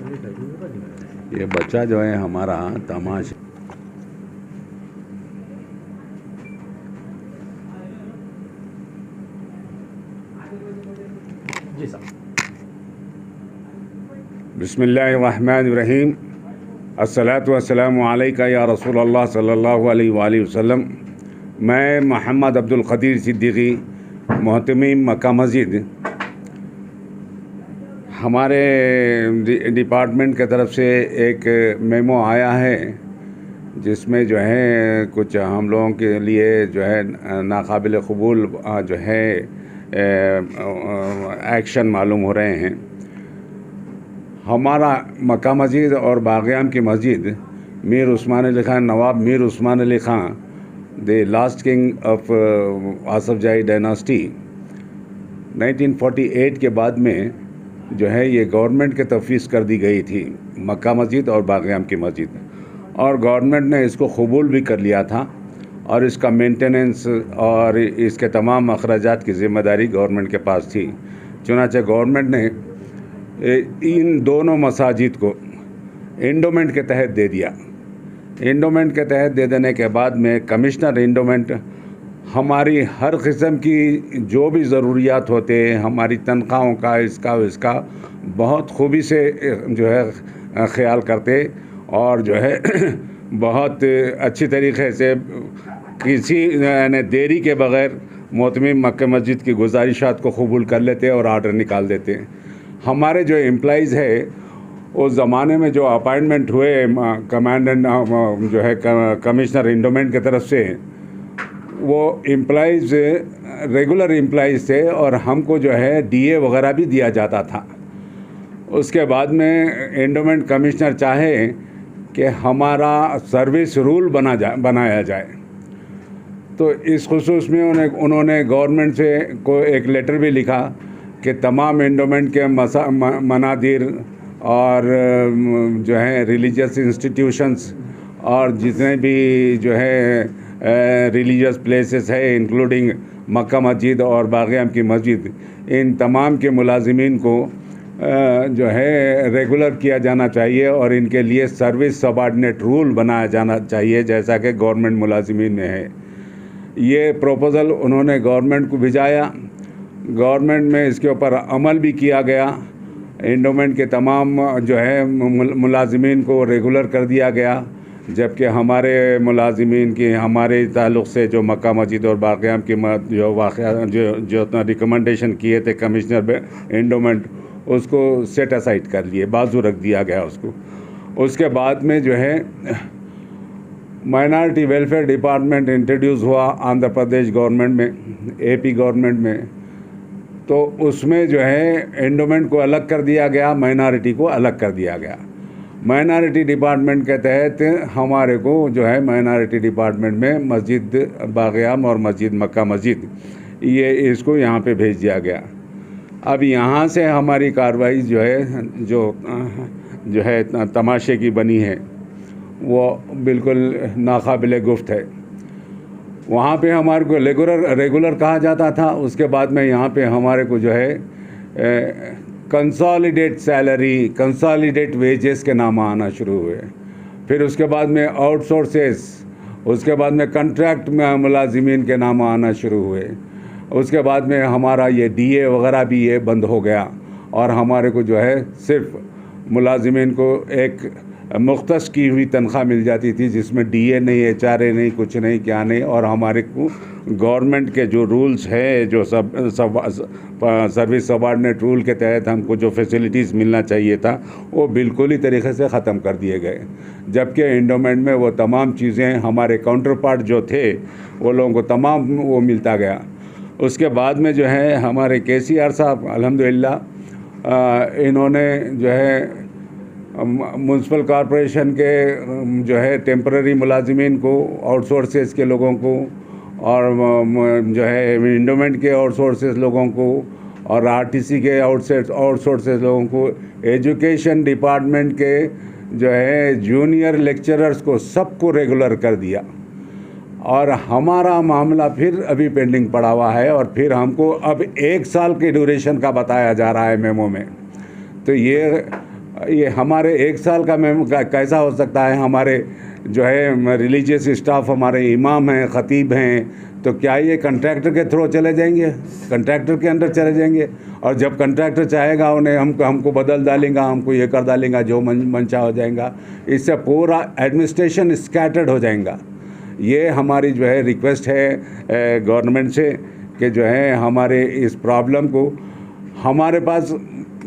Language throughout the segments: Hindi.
ये बच्चा जो है हमारा तमाश जी साहब। बिस्मिल्लाहिर्रहमानिर्रहीम। अस्सलातु वस्सलामु अलैका या रसूल अल्लाह सल्लल्लाहु अलैहि वसल्लम। मैं मोहम्मद अब्दुल क़दीर सिद्दीकी, मोहतमीम मक्का मस्जिद। हमारे डिपार्टमेंट की तरफ से एक मेमो आया है जिसमें जो है कुछ हम लोगों के लिए जो है नाकाबिल क़बूल जो है एक्शन मालूम हो रहे हैं। हमारा मक्का मस्जिद और बाग़याम की मस्जिद Mir Usman Ali Khan, Nawab Mir Usman Ali Khan, the last king of Asaf Jahi dynasty, 1948 के बाद में जो है ये गवर्नमेंट के तफवीज़ कर दी गई थी मक्का मस्जिद और बाग़याम की मस्जिद, और गवर्नमेंट ने इसको कबूल भी कर लिया था और इसका मेंटेनेंस और इसके तमाम अखराजात की ज़िम्मेदारी गवर्नमेंट के पास थी। चुनांचे गवर्नमेंट ने इन दोनों मसाजिद को एंडोमेंट के तहत दे दिया। एंडोमेंट के तहत दे देने के बाद में कमिश्नर एंडोमेंट हमारी हर किस्म की जो भी ज़रूरियात होते हैं, हमारी तनख्वाहों का, इसका बहुत खूबी से जो है ख्याल करते और जो है बहुत अच्छी तरीक़े से किसी यानी देरी के बग़ैर मोहतमीम मक्का मस्जिद की गुजारिशात को कबूल कर लेते और आर्डर निकाल देते। हमारे जो एम्प्लॉइज़ है उस ज़माने में जो अपॉइंटमेंट हुए कमांडेंट जो है कमिश्नर एंडोमेंट की तरफ से, वो एम्प्लॉइज़ रेगुलर एम्प्लॉइज़ थे और हमको जो है डीए वगैरह भी दिया जाता था। उसके बाद में एंडोमेंट कमिश्नर चाहे कि हमारा सर्विस रूल बनाया जाए, तो इस खुसूस में उन्होंने गवर्नमेंट से को एक लेटर भी लिखा कि तमाम एंडोमेंट के मनादिर और जो है रिलीजियस इंस्टीट्यूशंस और जितने भी जो है रिलीजियस प्लेसेस है इंक्लूडिंग मक्का मस्जिद और बाग़याम की मस्जिद, इन तमाम के मुलाजिमीन को जो है रेगुलर किया जाना चाहिए और इनके लिए सर्विस सबऑर्डिनेट रूल बनाया जाना चाहिए जैसा कि गवर्नमेंट मुलाजिमीन में है। ये प्रपोज़ल उन्होंने गवर्नमेंट को भिजाया, गवर्नमेंट में इसके ऊपर अमल भी किया गया। एंडोमेंट के तमाम जो है मुलाजिमीन को रेगुलर कर दिया गया, जबकि हमारे मुलाजिमीन की हमारे ताल्लुक़ से जो मक्का मस्जिद और बाग़याम की जो वाक़या जो रिकमेंडेशन किए थे कमिश्नर एंडोमेंट, उसको सेट असाइड कर लिए, बाजू रख दिया गया उसको। उसके बाद में जो है माइनॉरिटी वेलफेयर डिपार्टमेंट इंट्रोड्यूस हुआ आंध्र प्रदेश गवर्नमेंट में, एपी गवर्नमेंट में, तो उसमें जो है एंडोमेंट को अलग कर दिया गया, माइनॉरिटी को अलग कर दिया गया। माइनॉरिटी डिपार्टमेंट के तहत हमारे को जो है माइनॉरिटी डिपार्टमेंट में मस्जिद बाग़याम और मस्जिद मक्का मस्जिद ये इसको यहाँ पे भेज दिया गया। अब यहाँ से हमारी कार्रवाई जो है तमाशे की बनी है, वो बिल्कुल नाकाबिल गुफ्त है। वहाँ पे हमारे को रेगुलर कहा जाता था, उसके बाद में यहाँ पे हमारे को जो है कंसोलिडेट सैलरी, कंसोलिडेट वेजेस के नाम आना शुरू हुए। फिर उसके बाद में आउटसोर्सेस, उसके बाद में कॉन्ट्रैक्ट में मुलाजिमीन के नाम आना शुरू हुए। उसके बाद में हमारा ये डीए वगैरह भी ये बंद हो गया और हमारे को जो है सिर्फ मुलाजिमीन को एक मुख्तस की हुई तनख्वाह मिल जाती थी, जिसमें डीए नहीं, एचआरए नहीं, कुछ नहीं, क्या नहीं। और हमारे को गवर्नमेंट के जो रूल्स है, जो सर्विस सबऑर्डिनेट रूल के तहत हमको जो फैसिलिटीज़ मिलना चाहिए था, वो बिल्कुल ही तरीके से ख़त्म कर दिए गए। जबकि एंडोमेंट में वो तमाम चीज़ें हमारे काउंटर पार्ट जो थे वो लोगों को तमाम वो मिलता गया। उसके बाद में जो है हमारे केसीआर साहब अल्हम्दुलिल्लाह इन्होंने जो है म्युनिसिपल कॉरपोरेशन के जो है टेम्पररी मुलाजिमीन को, आउटसोर्सेस के लोगों को और जो है एंडोमेंट के आउटसोर्सेस लोगों को और आरटीसी के आउटसोर्सेस लोगों को, एजुकेशन डिपार्टमेंट के जो है जूनियर लेक्चरर्स को सबको रेगुलर कर दिया। और हमारा मामला फिर अभी पेंडिंग पड़ा हुआ है और फिर हमको अब 1 साल के ड्यूरेशन का बताया जा रहा है मेमो में। तो ये ये हमारे 1 साल का मेम कैसा हो सकता है? हमारे जो है रिलीजियस स्टाफ, हमारे इमाम हैं, ख़तीब हैं, तो क्या ये कॉन्ट्रैक्टर के थ्रू चले जाएंगे? कॉन्ट्रैक्टर के अंडर चले जाएंगे? और जब कॉन्ट्रैक्टर चाहेगा उन्हें हमको बदल डालेंगा, हमको ये कर डालेंगा, जो मनचा हो जाएगा। इससे पूरा एडमिनिस्ट्रेशन स्कैटर्ड हो जाएगा। ये हमारी जो है रिक्वेस्ट है गवर्नमेंट से कि जो है हमारे इस प्रॉब्लम को, हमारे पास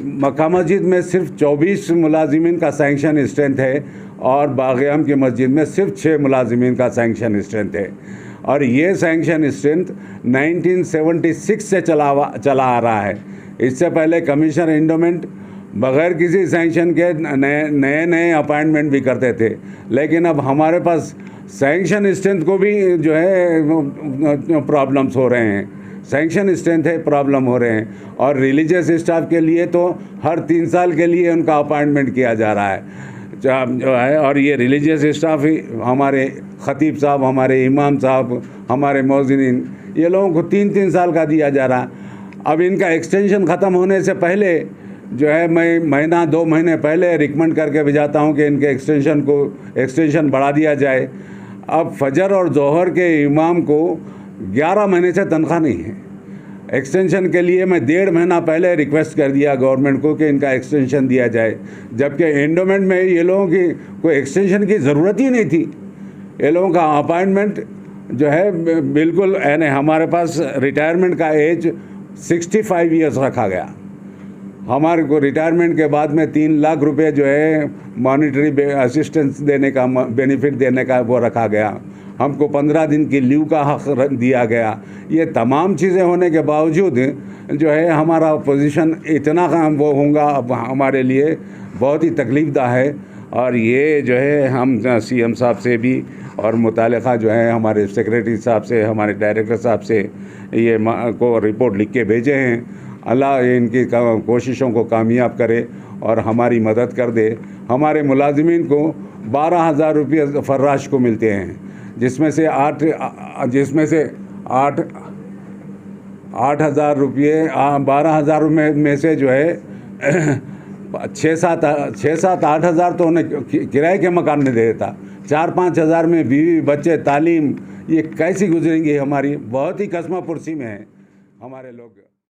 मक्का मस्जिद में सिर्फ 24 मुलाजिमीन का सैंक्शन स्ट्रेंथ है और बाग़-ए-आम की मस्जिद में सिर्फ 6 मुलाजिमीन का सैंक्शन स्ट्रेंथ है। और ये सैंक्शन स्ट्रेंथ 1976 से चला आ रहा है। इससे पहले कमिश्नर एंडोमेंट बग़ैर किसी सैंक्शन के नए अपॉइंटमेंट भी करते थे, लेकिन अब हमारे पास सैंक्शन स्ट्रेंथ को भी जो है प्रॉब्लम्स हो रहे हैं। सैंक्शन स्ट्रेंथ है, प्रॉब्लम हो रहे हैं। और रिलीजियस स्टाफ के लिए तो हर 3 साल के लिए उनका अपॉइंटमेंट किया जा रहा है जो है। और ये रिलीजियस स्टाफ ही हमारे ख़तीब साहब, हमारे इमाम साहब, हमारे मौज़िनीन, ये लोगों को 3-3 साल का दिया जा रहा। अब इनका एक्सटेंशन ख़त्म होने से पहले जो है मैं महीना 2 महीने पहले रिकमेंड करके भेजाता हूँ कि इनके एक्सटेंशन बढ़ा दिया जाए। अब फजर और जोहर के इमाम को 11 महीने से तनख्वाह नहीं है। एक्सटेंशन के लिए मैं 1.5 महीना पहले रिक्वेस्ट कर दिया गवर्नमेंट को कि इनका एक्सटेंशन दिया जाए, जबकि एंडोमेंट में ये लोगों की कोई एक्सटेंशन की ज़रूरत ही नहीं थी। ये लोगों का अपॉइंटमेंट जो है बिल्कुल, यानी हमारे पास रिटायरमेंट का एज 65 ईयर्स रखा गया। हमारे को रिटायरमेंट के बाद में 3 लाख रुपए जो है मॉनिटरी असिस्टेंस देने का, बेनिफिट देने का वो रखा गया। हमको 15 दिन की लीव का हक़ दिया गया। ये तमाम चीज़ें होने के बावजूद जो है हमारा पोजीशन इतना वो होगा अब हमारे लिए बहुत ही तकलीफ़दा है। और ये जो है हम CM साहब से भी और मुतालिका जो है हमारे सेक्रेटरी साहब से, हमारे डायरेक्टर साहब से ये को रिपोर्ट लिख के भेजे हैं। अल्लाह इनकी कोशिशों को कामयाब करे और हमारी मदद कर दे। हमारे मुलाजिमीन को 12,000 रुपये फर्राश को मिलते हैं, जिसमें से 8,000 रुपये 12,000 में से जो है 6-7-8,000 तो उन्हें किराए के मकान में दे देता। 4-5 हज़ार में बीवी बच्चे, तालीम, ये कैसी गुजरेंगी हमारी? बहुत ही कस्मा पुरसी में है हमारे लोग।